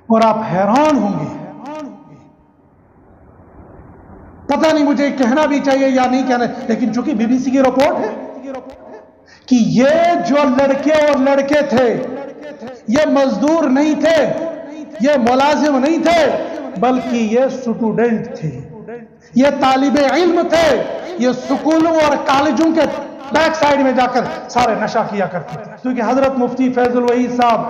اور آپ حیران ہوں گے. پتہ نہیں مجھے کہنا بھی چاہیے یا نہیں کہنا، لیکن چونکہ بی بی سی کی رپورٹ ہے کہ یہ جو لڑکے اور لڑکے تھے یہ مزدور نہیں تھے، یہ ملازم نہیں تھے، بلکہ یہ سٹوڈنٹ تھے، یہ طالب علم تھے، یہ سکولوں اور کالجوں کے بیک سائیڈ میں جا کر سارے نشہ کیا کرتے تھے. کیونکہ حضرت مفتی فیض الوحید صاحب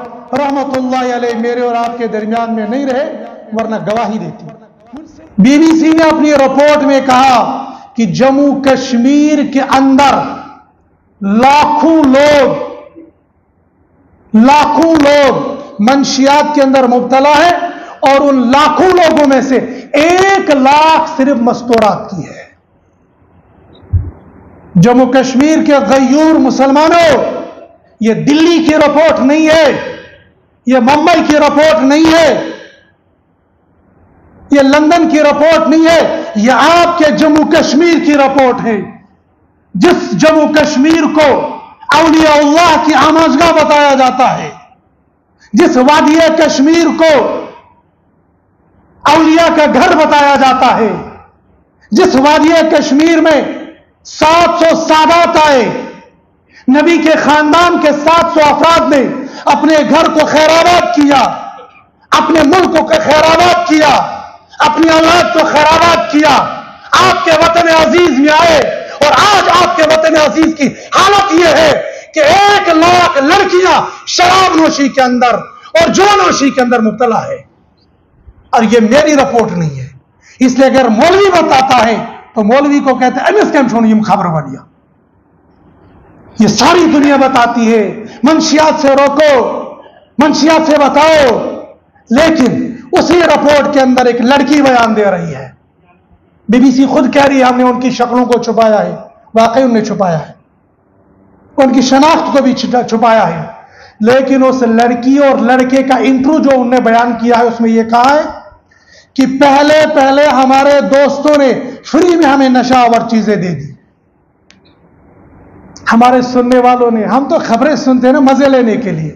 رحمت اللہ علیہ میرے اور آپ کے درمیان میں نہیں رہے ورنہ گواہی دیتی. بی بی سی نے اپنی رپورٹ میں کہا کہ جموں کشمیر کے اندر لاکھوں لوگ منشیات کے اندر مبتلا ہے، اور ان لاکھوں لوگوں میں سے 1 لاکھ صرف مستورات کی ہے. جموں کشمیر کے غیور مسلمانوں، یہ دلی کی رپورٹ نہیں ہے، یہ ممبئی کی رپورٹ نہیں ہے، یہ لندن کی رپورٹ نہیں ہے، یہ آپ کے جموں کشمیر کی رپورٹ ہے. جس جموں کشمیر کو اولیاء اللہ کی آموزگاہ بتایا جاتا ہے، جس وادی کشمیر کو اولیاء کا گھر بتایا جاتا ہے، جس وادی کشمیر میں 700 سادات آئے، نبی کے خاندان کے 700 افراد نے اپنے گھر کو خیرآباد کیا، اپنے ملک کو خیرآباد کیا، اپنی اولاد کو خیرآباد کیا، آپ کے وطن عزیز میں آئے، اور آج آپ کے وطن عزیز کی حالت یہ ہے کہ 1 لاکھ لڑکیاں شراب نوشی کے اندر اور جوا نوشی کے اندر مبتلا ہے. اور یہ میری رپورٹ نہیں ہے، اس لیے اگر مولوی بتاتا ہے تو مولوی کو کہتے ہیں امس کیم چھوڑ یم خبر بڑھیا. یہ ساری دنیا بتاتی ہے منشیات سے روکو، منشیات سے بتاؤ، لیکن اسی رپورٹ کے اندر ایک لڑکی بیان دے رہی ہے. بی بی سی خود کہہ رہی ہے ہم نے ان کی شکلوں کو چھپایا ہے، واقعی انہوں نے چھپایا ہے، ان کی شناخت کو بھی چھپایا ہے، لیکن اس لڑکی اور لڑکے کا انٹرویو جو انہوں نے بیان کیا ہے اس میں یہ کہا ہے کہ پہلے ہمارے دوستوں نے فری میں ہمیں نشہ آور چیزیں دے دی. ہمارے سننے والوں نے، ہم تو خبریں سنتے ہیں نا مزے لینے کے لیے،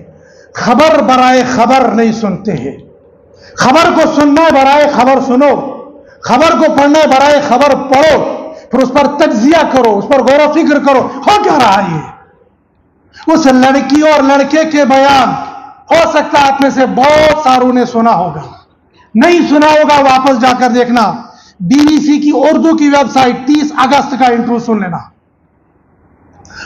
خبر برائے خبر نہیں سنتے ہیں. خبر کو سننا ہے برائے خبر سنو، خبر کو پڑھنا ہے برائے خبر پڑھو، پھر اس پر تجزیہ کرو، اس پر غور و فکر کرو ہو کیا رہا ہے. یہ اس لڑکی اور لڑکے کے بیان ہو سکتا ہے آپ میں سے بہت ساروں نے سنا ہوگا، نہیں سنا ہوگا واپس جا کر دیکھنا. بی بی سی کی اردو کی ویب سائٹ 30 اگست کا انٹرویو سن لینا.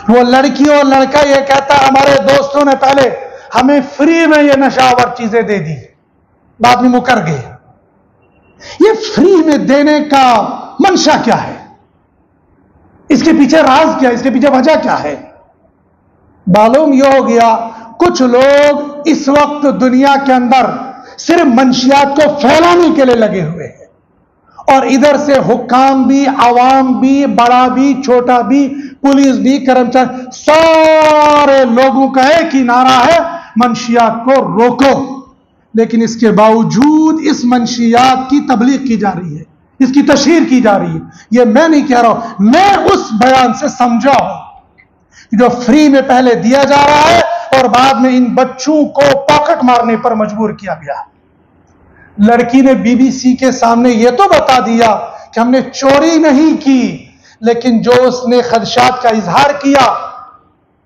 وہ لڑکی اور لڑکا یہ کہتا ہے ہمارے دوستوں نے پہلے ہمیں فری میں یہ نشہ آور چیزیں دے دی، بعد میں مکر گئے. یہ فری میں دینے کا منشا کیا ہے؟ اس کے پیچھے راز کیا ہے؟ اس کے پیچھے وجہ کیا ہے؟ معلوم یہ ہو گیا کچھ لوگ اس وقت دنیا کے اندر صرف منشیات کو پھیلانے کے لیے لگے ہوئے ہیں، اور ادھر سے حکام بھی، عوام بھی، بڑا بھی، چھوٹا بھی، پولیس بھی، کرمچاری، سارے لوگوں کا ایک ہی نعرہ ہے منشیات کو روکو. لیکن اس کے باوجود اس منشیات کی تبلیغ کی جا رہی ہے، اس کی تشہیر کی جا رہی ہے. یہ میں نہیں کہہ رہا ہوں، میں اس بیان سے سمجھا ہوں جو فری میں پہلے دیا جا رہا ہے اور بعد میں ان بچوں کو پاکٹ مارنے پر مجبور کیا گیا. لڑکی نے بی بی سی کے سامنے یہ تو بتا دیا کہ ہم نے چوری نہیں کی، لیکن جو اس نے خدشات کا اظہار کیا،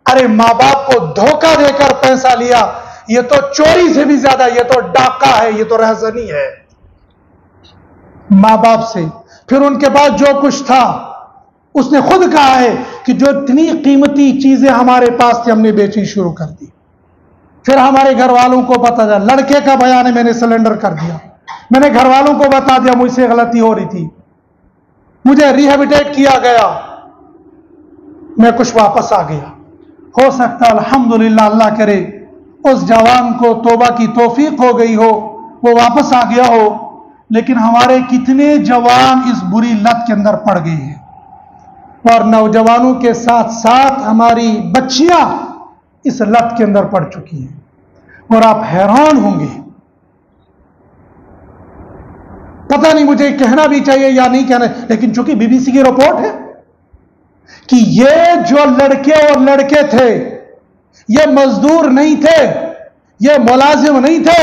ارے ماں باپ کو دھوکہ دے کر پیسہ لیا، یہ تو چوری سے بھی زیادہ، یہ تو ڈاکہ ہے، یہ تو رہزنی ہے ماں باپ سے. پھر ان کے بعد جو کچھ تھا اس نے خود کہا ہے کہ جو اتنی قیمتی چیزیں ہمارے پاس تھی ہم نے بیچی شروع کر دی. پھر ہمارے گھر والوں کو پتا چلا، لڑکے کا بیان ہے میں نے سلنڈر کر دیا، میں نے گھر والوں کو بتا دیا مجھ سے غلطی ہو رہی تھی، مجھے ریہیبلیٹیٹ کیا گیا، میں کچھ واپس آ گیا. ہو سکتا الحمدللہ اللہ کرے اس جوان کو توبہ کی توفیق ہو گئی ہو، وہ واپس آ گیا ہو، لیکن ہمارے کتنے جوان اس بری لت کے اندر پڑ گئے ہیں، اور نوجوانوں کے ساتھ ساتھ ہماری بچیاں اس لت کے اندر پڑ چکی ہیں. اور آپ حیران ہوں گے، پتہ نہیں مجھے کہنا بھی چاہیے یا نہیں کہنا، لیکن چونکہ بی بی سی کی رپورٹ ہے کہ یہ جو لڑکے اور لڑکے تھے یہ مزدور نہیں تھے، یہ ملازم نہیں تھے،